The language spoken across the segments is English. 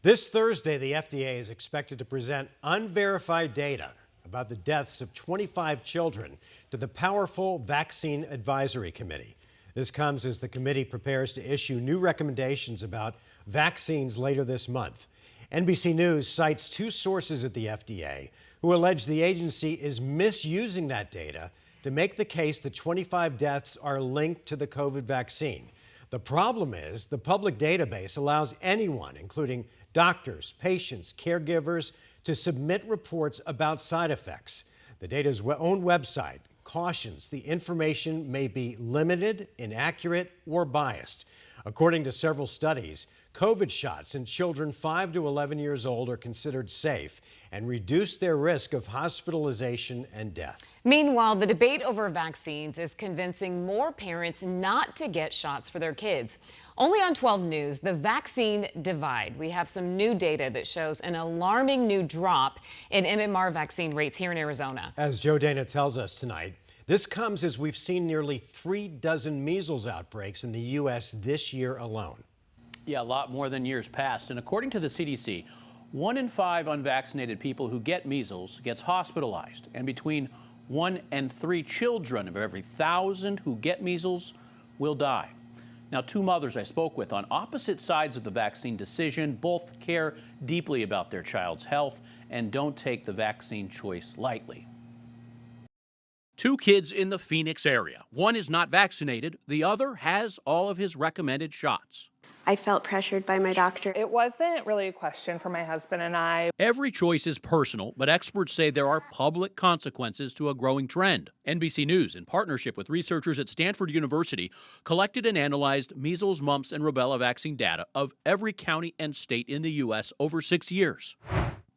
This Thursday, the FDA is expected to present unverified data about the deaths of 25 children to the powerful Vaccine Advisory Committee. This comes as the committee prepares to issue new recommendations about vaccines later this month. NBC News cites two sources at the FDA who allege the agency is misusing that data to make the case that 25 deaths are linked to the COVID vaccine. The problem is the public database allows anyone, including doctors, patients, caregivers, to submit reports about side effects. The data's own website cautions the information may be limited, inaccurate, or biased. According to several studies, COVID shots in children 5 to 11 years old are considered safe and reduce their risk of hospitalization and death. Meanwhile, the debate over vaccines is convincing more parents not to get shots for their kids. Only on 12 News, the vaccine divide. We have some new data that shows an alarming new drop in MMR vaccine rates here in Arizona. As Joe Dana tells us tonight, this comes as we've seen nearly 3 dozen measles outbreaks in the U.S. this year alone. Yeah, a lot more than years past. And according to the CDC, 1 in 5 unvaccinated people who get measles gets hospitalized. And between 1 and 3 children of every 1,000 who get measles will die. Now, 2 mothers I spoke with on opposite sides of the vaccine decision both care deeply about their child's health and don't take the vaccine choice lightly. 2 kids in the Phoenix area. One is not vaccinated. The other has all of his recommended shots. I felt pressured by my doctor. It wasn't really a question for my husband and I. Every choice is personal, but experts say there are public consequences to a growing trend. NBC News, in partnership with researchers at Stanford University, collected and analyzed measles, mumps, and rubella vaccine data of every county and state in the U.S. over 6 years.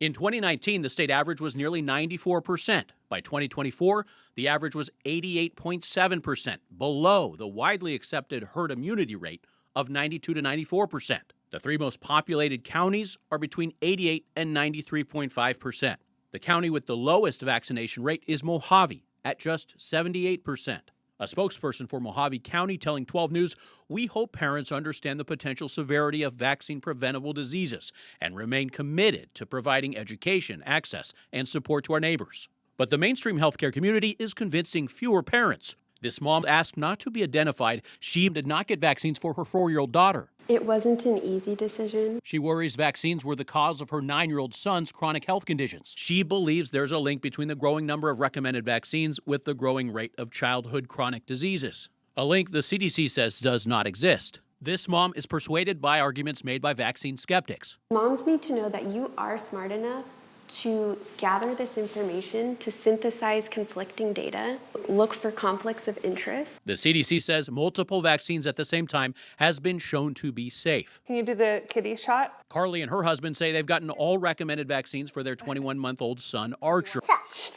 In 2019, the state average was nearly 94%. By 2024, the average was 88.7%, below the widely accepted herd immunity rate of 92 to 94%. The 3 most populated counties are between 88 and 93.5%. The county with the lowest vaccination rate is Mojave at just 78%. A spokesperson for Mojave County telling 12 News, "We hope parents understand the potential severity of vaccine-preventable diseases and remain committed to providing education, access, and support to our neighbors." But the mainstream healthcare community is convincing fewer parents. This mom asked not to be identified. She did not get vaccines for her 4-year-old daughter. It wasn't an easy decision. She worries vaccines were the cause of her 9-year-old son's chronic health conditions. She believes there's a link between the growing number of recommended vaccines with the growing rate of childhood chronic diseases. A link the CDC says does not exist. This mom is persuaded by arguments made by vaccine skeptics. Moms need to know that you are smart enough to gather this information, to synthesize conflicting data, look for conflicts of interest. The CDC says multiple vaccines at the same time has been shown to be safe. Can you do the kitty shot? Carly and her husband say they've gotten all recommended vaccines for their 21-month-old son, Archer.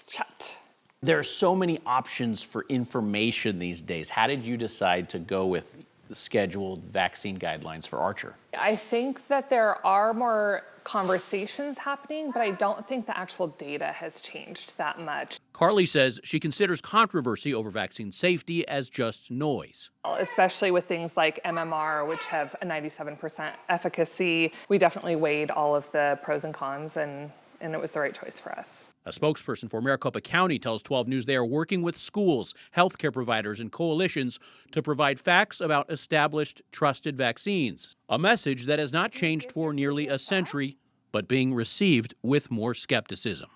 Shot. There are so many options for information these days. How did you decide to go with the scheduled vaccine guidelines for Archer? I think that there are more conversations happening, but I don't think the actual data has changed that much. Carly says she considers controversy over vaccine safety as just noise. Especially with things like MMR, which have a 97% efficacy. We definitely weighed all of the pros and cons, and it was the right choice for us. A spokesperson for Maricopa County tells 12 News they are working with schools, healthcare providers, and coalitions to provide facts about established, trusted vaccines. A message that has not changed for nearly a century, but being received with more skepticism.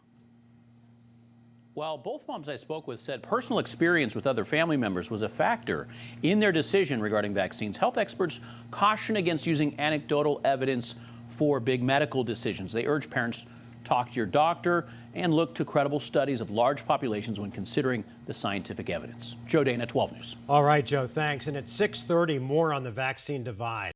While both moms I spoke with said personal experience with other family members was a factor in their decision regarding vaccines, health experts caution against using anecdotal evidence for big medical decisions. They urge parents talk to your doctor and look to credible studies of large populations when considering the scientific evidence. Joe Dana, 12 News. All right, Joe, thanks. And at 6:30, more on the vaccine divide.